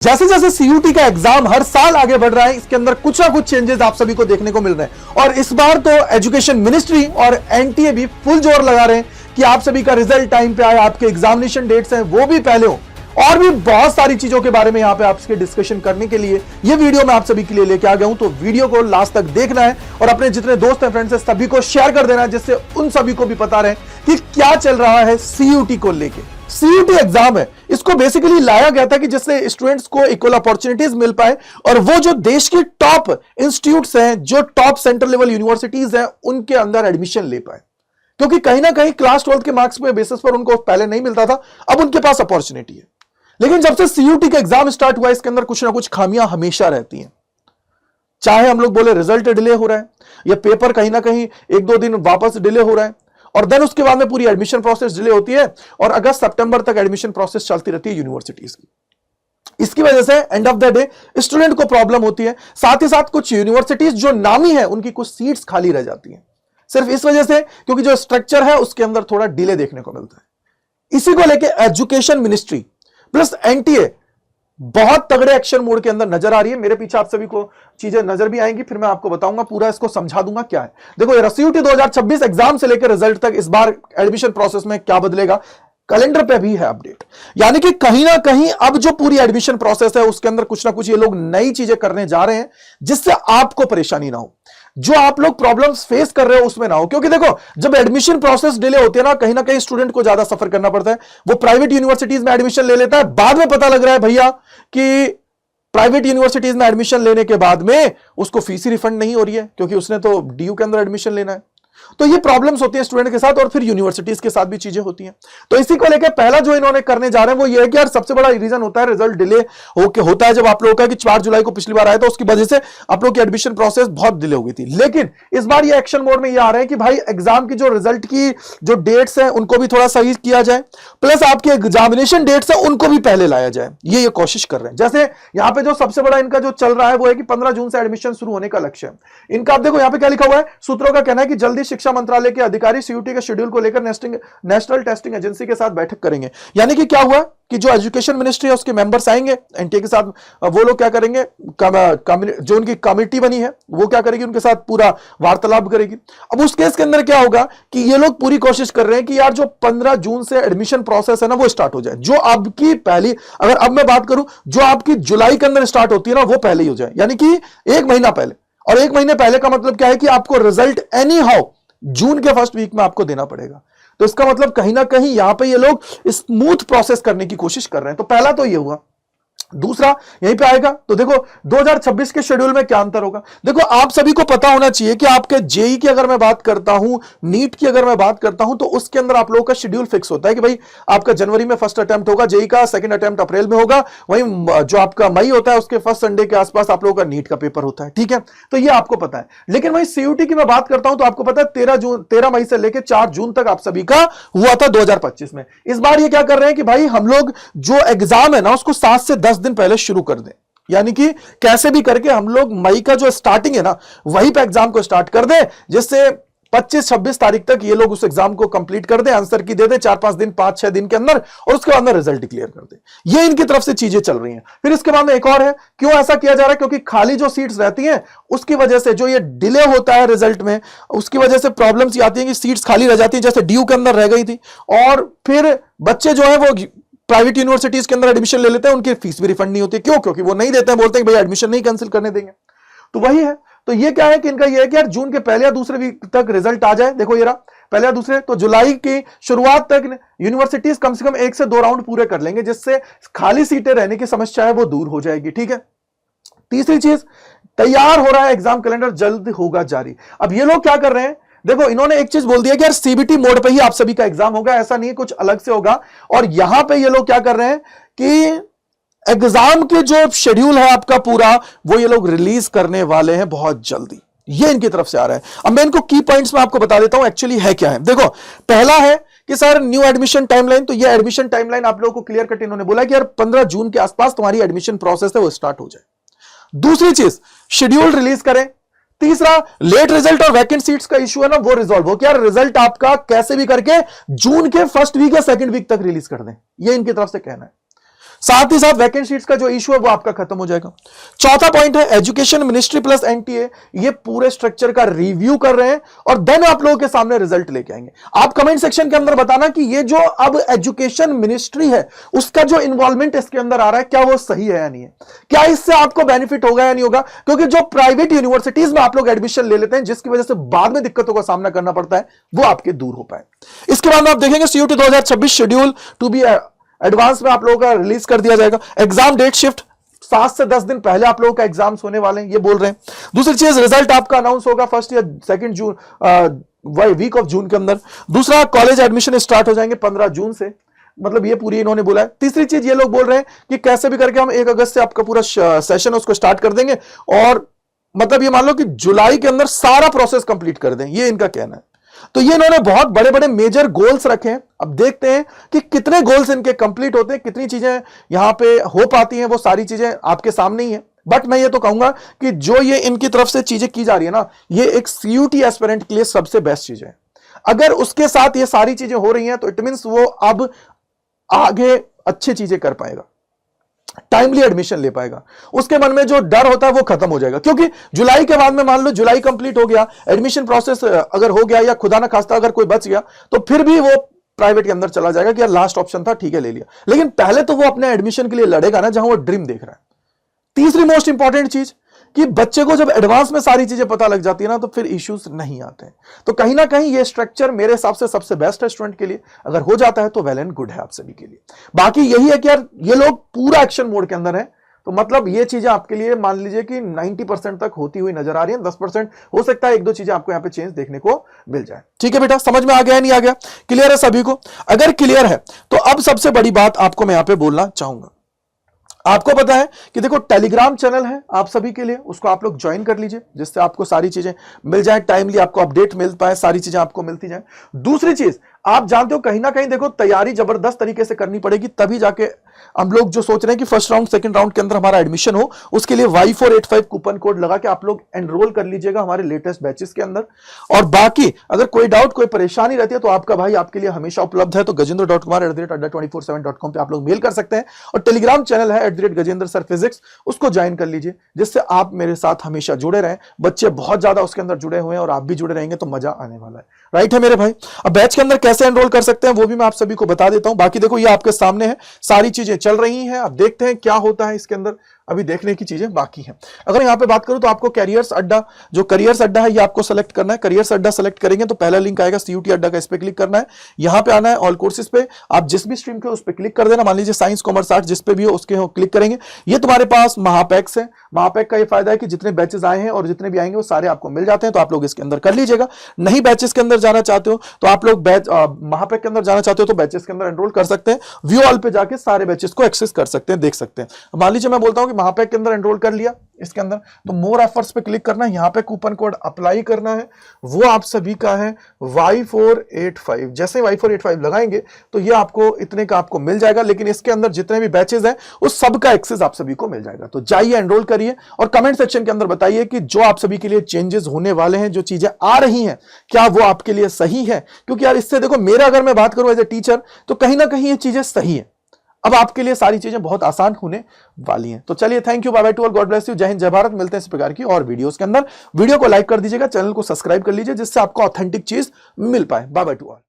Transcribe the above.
जैसे जैसे सीयूटी का एग्जाम हर साल आगे बढ़ रहा है, इसके अंदर कुछ ना कुछ चेंजेस आप सभी को देखने को मिल रहे हैं। और इस बार तो एजुकेशन मिनिस्ट्री और एनटीए भी फुल जोर लगा रहे हैं कि आप सभी का रिजल्ट टाइम पे आए, आपके एग्जामिनेशन डेट्स हैं वो भी पहले हो, और भी बहुत सारी चीजों के बारे में यहां पे आपसे डिस्कशन करने के लिए ये वीडियो मैं आप सभी के लिए लेके आ गया हूं। तो वीडियो को लास्ट तक देखना है और अपने जितने दोस्त हैं, फ्रेंड्स हैं, सभी को शेयर कर देना है, जिससे उन सभी को भी पता रहे कि क्या चल रहा है सीयूटी को लेके। सीयूटी एग्जाम है, इसको बेसिकली लाया गया था कि जिससे स्टूडेंट्स को इक्वल अपॉर्चुनिटीज मिल पाए और वो जो देश की टॉप इंस्टीट्यूट्स हैं, जो टॉप सेंट्रल लेवल यूनिवर्सिटीज हैं, उनके अंदर एडमिशन ले पाए। क्योंकि कहीं ना कहीं क्लास 12 के मार्क्स पे बेसिस पर उनको पहले नहीं मिलता था, अब उनके पास अपॉर्चुनिटी है। लेकिन जब से सीयूटी का एग्जाम स्टार्ट हुआ, इसके अंदर कुछ ना कुछ खामियां हमेशा रहती हैं। चाहे हम लोग बोले रिजल्ट डिले हो रहा है या पेपर कहीं ना कहीं एक दो दिन वापस डिले हो रहा है, और देन उसके बाद में पूरी एडमिशन प्रोसेस डिले होती है और अगस्त सितंबर तक एडमिशन प्रोसेस चलती रहती है यूनिवर्सिटीज की। इसकी वजह से end of the day student को प्रॉब्लम होती है। साथ ही साथ कुछ यूनिवर्सिटीज जो नामी है, उनकी कुछ सीट्स खाली रह जाती हैं, सिर्फ इस वजह से क्योंकि जो स्ट्रक्चर है उसके अंदर थोड़ा डिले देखने को मिलता है। इसी को लेकर एजुकेशन मिनिस्ट्री प्लस एनटीए बहुत तगड़े एक्शन मोड के अंदर नजर आ रही है। मेरे पीछे आप सभी को चीजें नजर भी आएंगी, फिर मैं आपको बताऊंगा, पूरा इसको समझा दूंगा क्या है। देखो, सीयूटी 2026 एग्जाम से लेकर रिजल्ट तक इस बार एडमिशन प्रोसेस में क्या बदलेगा, कैलेंडर पे भी है अपडेट। यानी कि कहीं ना कहीं अब जो पूरी एडमिशन प्रोसेस है उसके अंदर कुछ ना कुछ ये लोग नई चीजें करने जा रहे हैं, जिससे आपको परेशानी ना हो, जो आप लोग प्रॉब्लम्स फेस कर रहे हो उसमें ना हो। क्योंकि देखो, जब एडमिशन प्रोसेस डिले होती है ना, कहीं स्टूडेंट को ज्यादा सफर करना पड़ता है। वो प्राइवेट यूनिवर्सिटीज में एडमिशन ले लेता है, बाद में पता लग रहा है भैया कि प्राइवेट यूनिवर्सिटीज में एडमिशन लेने के बाद में उसको फीस ही रिफंड नहीं हो रही है, क्योंकि उसने तो डीयू के अंदर एडमिशन लेना है। तो ये प्रॉब्लम्स होती है स्टूडेंट के साथ, और फिर यूनिवर्सिटीज के साथ भी चीजें होती हैं। तो इसी को लेकर पहला जो इन्होंने करने जा रहे हैं वो ये है कि यार सबसे बड़ा रीजन होता है रिजल्ट डिले होता है। जब आप लोगों का कि 4 जुलाई को पिछली बार आया था, उसकी वजह से आप लोग की एडमिशन प्रोसेस बहुत डिले हो गई थी। लेकिन इस बार ये एक्शन मोड में ये आ रहे हैं कि भाई एग्जाम की जो रिजल्ट की जो डेट्स हैं उनको भी थोड़ा सही किया जाए, प्लस आपके एग्जामिनेशन डेट्स हैं उनको भी पहले लाया जाए। ये कोशिश कर रहे हैं। जैसे यहां पे जो सबसे बड़ा इनका जो चल रहा है वो है कि 15 जून से एडमिशन शुरू होने का लक्ष्य है इनका। आप देखो यहां पे क्या लिखा हुआ है, सूत्रों का कहना है कि जल्दी शिक्षा मंत्रालय के अधिकारी सीयूटी के शेड्यूल को लेकर नेशनल टेस्टिंग एजेंसी के साथ बैठक करेंगे। यानी कि क्या हुआ कि जो एजुकेशन मिनिस्ट्री है उसके मेंबर्स आएंगे एनटीए के साथ, वो लोग क्या करेंगे, जो उनकी कमेटी बनी है वो क्या करेगी, उनके साथ पूरा वार्तालाप करेगी। अब उस केस के अंदर क्या होगा कि ये लोग पूरी कोशिश कर रहे हैं कि यार जो 15 जून से एडमिशन प्रोसेस है ना वो स्टार्ट हो जाए। जो आपकी पहली, अगर अब मैं बात करूं, जो आपकी जुलाई के अंदर स्टार्ट होती है ना वो पहले ही हो जाए, यानी कि 1 महीना पहले। और 1 महीने पहले का मतलब क्या है कि आपको रिजल्ट एनी हाउ जून के फर्स्ट वीक में आपको देना पड़ेगा। तो इसका मतलब कहीं ना कहीं यहां पे ये लोग स्मूथ प्रोसेस करने की कोशिश कर रहे हैं। तो पहला तो ये हुआ। दूसरा यहीं पे आएगा तो देखो 2026 के शेड्यूल में क्या अंतर होगा। देखो, आप सभी को पता होना चाहिए कि आपके जेई की अगर मैं बात करता हूं, नीट की अगर मैं बात करता हूं, तो उसके अंदर आप लोगों का शेड्यूल फिक्स होता है कि भाई आपका जनवरी में फर्स्ट अटेम्प्ट होगा जेई का, सेकंड अटेम्प्ट अप्रैल में होगा, वहीं जो आपका मई होता है उसके फर्स्ट संडे के आसपास आप लोगों का नीट का पेपर होता है। ठीक है, तो ये आपको पता है। लेकिन वहीं सीयूटी की मैं बात करता हूं तो आपको पता है 13 मई से लेकर 4 जून तक आप सभी का हुआ था 2025 में। इस बार ये क्या कर रहे हैं कि भाई हम लोग जो एग्जाम है ना उसको 7 से 10 दिन पहले शुरू कर दें। यानी कि कैसे भी करके हम लोग मई का जो स्टार्टिंग है ना वहीं पे एग्जाम को स्टार्ट कर दें, जिससे 25-26 तारीख तक ये लोग उस एग्जाम को कंप्लीट कर दें, आंसर की दे दें 4-5 दिन, 5-6 दिन के अंदर, और उसके बाद में रिजल्ट डिक्लेयर कर दें। ये इनकी तरफ से चीजें चल रही हैं। फिर इसके बाद में एक और है, क्यों ऐसा किया जा रहा है, क्योंकि खाली जो सीट्स रहती हैं उसकी वजह से जो ये डिले होता है रिजल्ट में, उसकी वजह से प्रॉब्लम्स आती है कि सीट्स खाली रह जाती है, जैसे डीयू के अंदर रह गई थी। और फिर बच्चे जो है वो प्राइवेट यूनिवर्सिटीज के अंदर एडमिशन ले लेते हैं, उनकी फीस भी रिफंड नहीं होती। क्यों? क्योंकि वो नहीं देते हैं, बोलते हैं भाई एडमिशन नहीं कैंसिल करने देंगे। तो वही है। तो ये क्या है कि इनका ये है कि यार जून के पहले या दूसरे वीक तक रिजल्ट आ जाए। देखो ये रहा पहले या दूसरे, तो जुलाई की शुरुआत तक यूनिवर्सिटीज कम से कम 1 से 2 राउंड पूरे कर लेंगे, जिससे खाली सीटें रहने की समस्या है वो दूर हो जाएगी। ठीक है। तीसरी चीज, तैयार हो रहा है एग्जाम कैलेंडर, जल्द होगा जारी। अब ये लोग क्या कर रहे हैं, देखो इन्होंने एक चीज बोल दिया कि यार सीबीटी मोड पे ही आप सभी का एग्जाम होगा, ऐसा नहीं कुछ अलग से होगा। और यहां पे ये लोग क्या कर रहे हैं कि एग्जाम के जो शेड्यूल है आपका पूरा, वो ये लोग रिलीज करने वाले हैं बहुत जल्दी। ये इनकी तरफ से आ रहा है। अब मैं इनको की पॉइंट्स में आपको बता देता हूं एक्चुअली है क्या है। देखो, पहला है कि सर न्यू एडमिशन टाइमलाइन, तो ये एडमिशन टाइमलाइन आप लोगों को क्लियर कट इन्होंने बोला कि यार 15 जून के आसपास तुम्हारी एडमिशन प्रोसेस है वो स्टार्ट हो जाए। दूसरी चीज, शेड्यूल रिलीज करें। तीसरा, लेट रिजल्ट और वैकेंट सीट्स का इशू है ना वो रिजॉल्व हो, क्या रिजल्ट आपका कैसे भी करके जून के फर्स्ट वीक या सेकंड वीक तक रिलीज कर दें, ये इनकी तरफ से कहना है। साथ ही साथ वैकेंट सीट्स का जो इशू है वो आपका खत्म हो जाएगा। चौथा पॉइंट है एजुकेशन मिनिस्ट्री प्लस एनटीए ये पूरे स्ट्रक्चर का रिव्यू कर रहे हैं और देन आप लोगों के सामने रिजल्ट लेके आएंगे। आप कमेंट सेक्शन के अंदर बताना कि ये जो अब एजुकेशन मिनिस्ट्री है उसका जो इन्वॉल्वमेंट इसके अंदर आ रहा है क्या वो सही है या नहीं है, क्या इससे आपको बेनिफिट होगा या नहीं होगा। क्योंकि जो प्राइवेट यूनिवर्सिटीज में आप लोग एडमिशन ले लेते हैं जिसकी वजह से बाद में दिक्कतों का सामना करना पड़ता है वो आपके दूर हो पाए। इसके बाद आप देखेंगे CUET 2026 schedule to be advance में आप लोगों का रिलीज कर दिया जाएगा। एग्जाम डेट शिफ्ट 7 से 10 दिन पहले आप लोगों का एग्जाम्स होने वाले हैं ये बोल रहे हैं। दूसरी चीज रिजल्ट आपका अनाउंस होगा फर्स्ट या second June week of June के अंदर। दूसरा कॉलेज एडमिशन स्टार्ट हो जाएंगे 15 जून से, मतलब ये पूरी इन्होंने बोला है। तीसरी चीज ये लोग बोल रहे हैं कि कैसे भी करके हम 1 अगस्त से आपका पूरा सेशन उसको स्टार्ट कर देंगे और मतलब ये मान लो कि जुलाई के अंदर सारा प्रोसेस कंप्लीट कर दें, ये इनका कहना है। तो ये इन्होंने बहुत बड़े बड़े मेजर गोल्स रखे हैं। अब देखते हैं कि कितने गोल्स इनके कंप्लीट होते हैं, कितनी चीजें यहां पे हो पाती हैं, वो सारी चीजें आपके सामने ही है। बट मैं ये तो कहूंगा कि जो ये इनकी तरफ से चीजें की जा रही है ना, ये एक सीयूटी एस्पिरेंट के लिए सबसे बेस्ट चीज है। अगर उसके साथ ये सारी चीजें हो रही हैं तो इट मींस वो अब आगे अच्छी चीजें कर पाएगा, टाइमली एडमिशन ले पाएगा, उसके मन में जो डर होता है वो खत्म हो जाएगा। क्योंकि जुलाई के बाद में मान लो जुलाई कंप्लीट हो गया, एडमिशन प्रोसेस अगर हो गया या खुदा ना खास्ता अगर कोई बच गया तो फिर भी वो प्राइवेट के अंदर चला जाएगा कि यार लास्ट ऑप्शन था ठीक है ले लिया। लेकिन पहले तो वो अपने एडमिशन के लिए लड़ेगा ना जहां वो ड्रीम देख रहा है। तीसरी मोस्ट इंपॉर्टेंट चीज कि बच्चे को जब एडवांस में सारी चीजें पता लग जाती है ना तो फिर इश्यूज नहीं आते हैं। तो कहीं ना कहीं ये स्ट्रक्चर मेरे हिसाब से सबसे बेस्ट है स्टूडेंट के लिए। अगर हो जाता है तो वेल एंड गुड है आप सभी के लिए। बाकी यही है कि यार ये लोग पूरा एक्शन मोड के अंदर है, तो मतलब ये चीजें आपके लिए मान लीजिए कि 90% तक होती हुई नजर आ रही है। 10% हो सकता है 1-2 चीजें आपको यहाँ पे चेंज देखने को मिल जाए। ठीक है बेटा, समझ में आ गया नहीं आ गया? क्लियर है सभी को? अगर क्लियर है तो अब सबसे बड़ी बात आपको मैं यहाँ पे बोलना चाहूंगा। आपको पता है कि देखो टेलीग्राम चैनल है आप सभी के लिए, उसको आप लोग ज्वाइन कर लीजिए जिससे आपको सारी चीजें मिल जाए, टाइमली आपको अपडेट मिल पाए, सारी चीजें आपको मिलती जाए। दूसरी चीज आप जानते हो कहीं ना कहीं देखो तैयारी जबरदस्त तरीके से करनी पड़ेगी, तभी जाके हम लोग जो सोच रहे हैं कि फर्स्ट राउंड सेकंड राउंड के अंदर हमारा एडमिशन हो, उसके लिए Y485 कूपन कोड लगा के आप लोग एनरोल कर लीजिएगा हमारे लेटेस्ट बैचेस के अंदर। और बाकी अगर कोई डाउट कोई परेशानी रहती है तो आपका भाई आपके लिए हमेशा उपलब्ध है। तो gajendra.kumar@adda247.com पे आप लोग मेल कर सकते हैं और टेलीग्राम चैनल है @gajendra sir physics, उसको ज्वाइन कर लीजिए जिससे आप मेरे साथ हमेशा जुड़े रहें। बच्चे बहुत ज्यादा उसके अंदर जुड़े हुए हैं और आप भी जुड़े रहेंगे तो मजा आने वाला है। राइट है मेरे भाई? अब बैच के अंदर कैसे एनरोल कर सकते हैं वो भी मैं आप सभी को बता देता हूं। बाकी देखो ये आपके सामने है, सारी चीजें चल रही हैं, अब देखते हैं क्या होता है इसके अंदर, अभी देखने की चीजें बाकी हैं। अगर यहां पे बात करूं तो आपको कैरियर्स अड्डा, जो कैरियर्स अड्डा है ये आपको सेलेक्ट करना है। कैरियर्स अड्डा सेलेक्ट करेंगे तो पहला लिंक आएगा सीयूटी अड्डा का, इस पे क्लिक करना है। यहां पे आना है ऑल कोर्सेज पे, आप जिस भी स्ट्रीम के उस पे क्लिक कर देना। मान लीजिए साइंस कॉमर्स आर्ट्स जिस पे भी हो उसके हो क्लिक करेंगे। ये तुम्हारे पास महापैक्स है। महापैक का ये फायदा है कि जितने बैचेस आए हैं और जितने भी आएंगे वो सारे आपको मिल जाते हैं, तो आप लोग इसके अंदर कर लीजिएगा। नहीं बैचेस के अंदर जाना चाहते हो तो आप लोग महापैक के अंदर जाना चाहते हो तो बैचेस के अंदर एनरोल कर सकते हैं। व्यू ऑल पे जाके सारे बैचेस को एक्सेस कर सकते हैं, देख सकते हैं। मान लीजिए मैं बोलता हूं कि महापैक के अंदर एनरोल कर लिया इसके अंदर, तो मोर एफर्ट्स पे क्लिक करना है, यहां पे कूपन कोड अप्लाई करना है, वो आप सभी का है Y485। जैसे Y485 लगाएंगे तो ये आपको इतने का आपको मिल जाएगा, लेकिन इसके अंदर जितने भी बैचेस हैं उस सब का एक्सेस आप सभी को मिल जाएगा। तो जाइए एनरोल करिए और कमेंट सेक्शन के अंदर बताइए कि जो आप सभी के लिए चेंजेस होने वाले हैं, जो चीजें आ रही हैं, क्या वो आपके लिए सही है। क्योंकि यार इससे देखो मेरा अगर मैं बात करूं एज ए टीचर तो कहीं ना कहीं ये चीजें सही है। अब आपके लिए सारी चीजें बहुत आसान होने वाली हैं। तो चलिए thank you, bye bye to all, God bless you, जय हिंद जय भारत। मिलते हैं इस प्रकार की और वीडियोस के अंदर। वीडियो को लाइक कर दीजिएगा, चैनल को सब्सक्राइब कर लीजिए जिससे आपको ऑथेंटिक चीज मिल पाए। Bye bye to all.